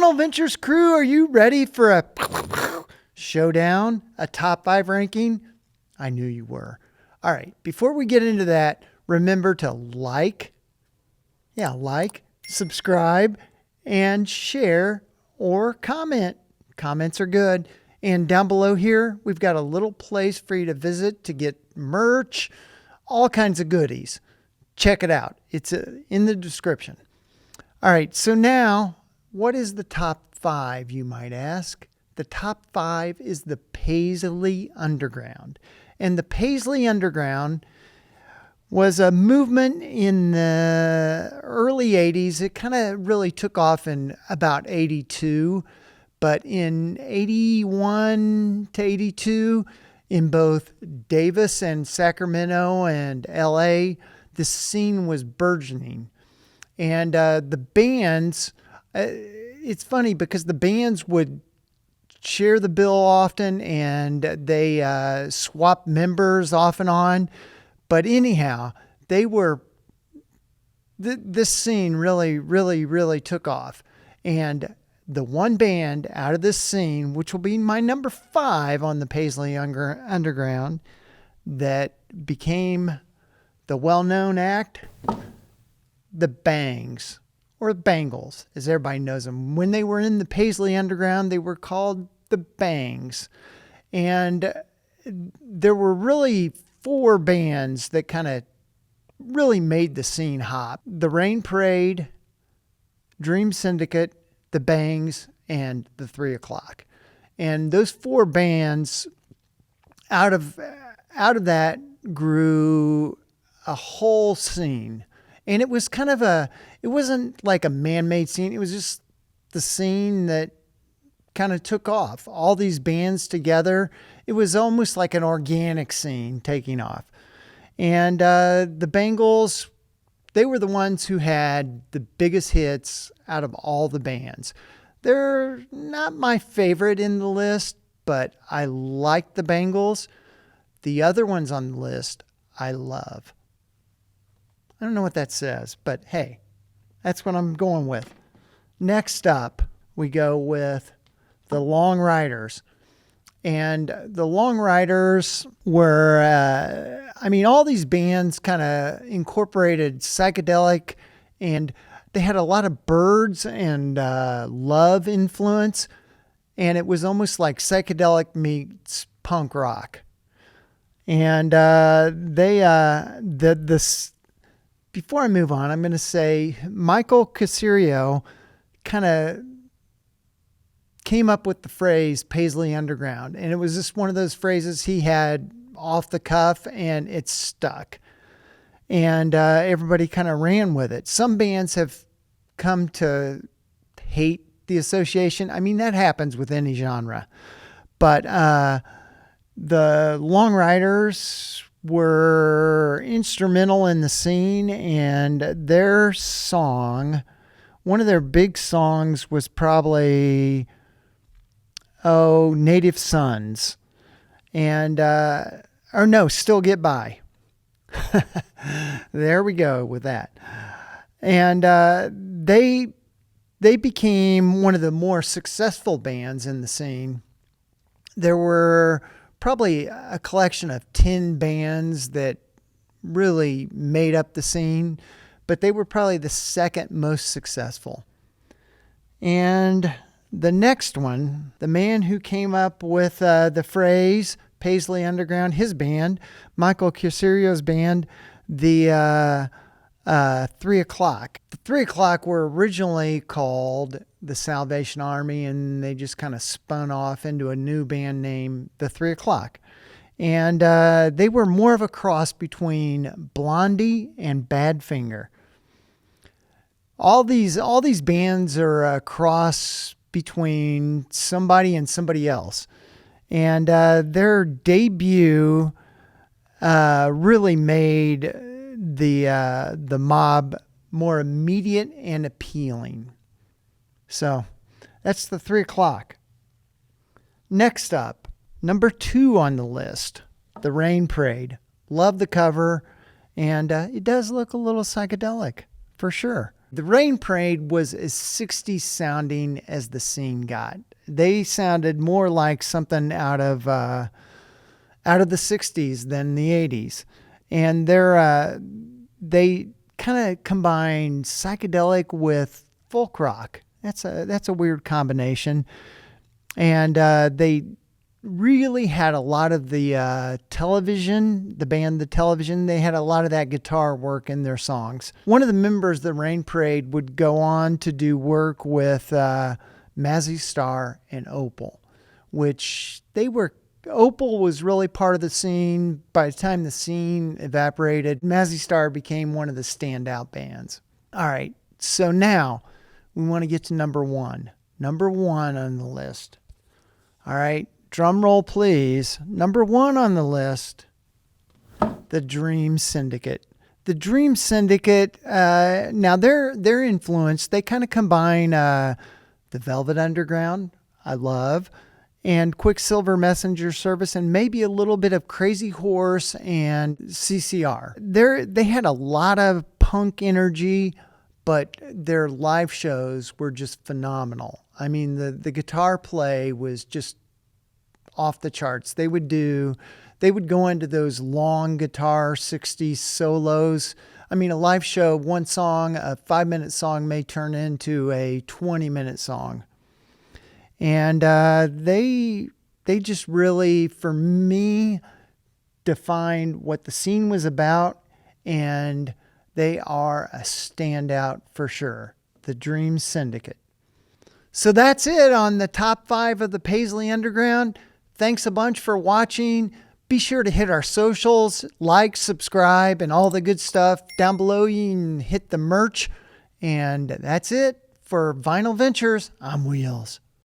Channel Ventures crew, are you ready for a showdown, a top 5 ranking? I knew you were. All right, before we get into that, remember to like, subscribe, and share or comment. Comments are good. And down below here, we've got a little place for you to visit to get merch, all kinds of goodies. Check it out. It's in the description. All right, so now, what is the top 5, you might ask? The top 5 is the Paisley Underground. And the Paisley Underground was a movement in the early 80s. It kind of really took off in about 82. But in 81 to 82, in both Davis and Sacramento and LA, the scene was burgeoning. And the bands, it's funny because the bands would share the bill often and they swap members off and on. But anyhow, this scene really took off. And the one band out of this scene, which will be my number 5 on the Paisley Underground, that became the well-known act, the Bangs, or Bangles, as everybody knows them. When they were in the Paisley Underground, they were called the Bangs. And there were really 4 bands that kind of really made the scene hot. The Rain Parade, Dream Syndicate, the Bangs, and the 3 O'Clock. And those 4 bands, out of that grew a whole scene. And it was kind of it wasn't like a man-made scene. It was just the scene that kind of took off. All these bands together. It was almost like an organic scene taking off. And the Bangles, they were the ones who had the biggest hits out of all the bands. They're not my favorite in the list, but I like the Bangles. The other ones on the list, I love. I don't know what that says, but hey, that's what I'm going with. Next up, we go with the Long Ryders. And the Long Ryders were, all these bands kind of incorporated psychedelic, and they had a lot of Birds and Love influence. And it was almost like psychedelic meets punk rock. And before I move on, I'm going to say Michael Caserio kind of came up with the phrase Paisley Underground. And it was just one of those phrases he had off the cuff, and it stuck. And everybody kind of ran with it. Some bands have come to hate the association. That happens with any genre. But the Long Ryders were instrumental in the scene, and their song, one of their big songs was probably Native Sons, and Still Get By. There we go with that. And they became one of the more successful bands in the scene. There were probably a collection of 10 bands that really made up the scene, but they were probably the second most successful. And the next one, the man who came up with the phrase Paisley Underground, his band, Michael Caserio's band, the 3 O'Clock. The 3 O'Clock were originally called the Salvation Army, and they just kind of spun off into a new band name, the 3 O'Clock. And they were more of a cross between Blondie and Badfinger. All these bands are a cross between somebody and somebody else. And their debut really made the mob more immediate and appealing. So that's the 3 O'Clock. Next up, number 2 on the list, the Rain Parade. Love the cover, and it does look a little psychedelic, for sure. The Rain Parade was as 60s sounding as the scene got. They sounded more like something out of the 60s than the 80s. And they kind of combined psychedelic with folk rock. That's a weird combination. And they really had a lot of the television, the band The Television, they had a lot of that guitar work in their songs. One of the members of the Rain Parade would go on to do work with Mazzy Star and Opal, which Opal was really part of the scene. By the time the scene evaporated, Mazzy Star became one of the standout bands. All right, so now we want to get to number one. Number one on the list. All right, drum roll, please. Number one on the list, the Dream Syndicate. The Dream Syndicate, now their influence, they kind of combine the Velvet Underground, I love, and Quicksilver Messenger Service, and maybe a little bit of Crazy Horse and CCR. They had a lot of punk energy, but their live shows were just phenomenal. I mean, the guitar play was just off the charts. They would go into those long guitar 60s solos. I mean, a live show, one song, a 5-minute song may turn into a 20-minute song. And they just really, for me, defined what the scene was about, and they are a standout for sure. The Dream Syndicate. So that's it on the top 5 of the Paisley Underground. Thanks a bunch for watching. Be sure to hit our socials, like, subscribe, and all the good stuff. Down below, you can hit the merch. And that's it for Vinyl Ventures. I'm Wheels.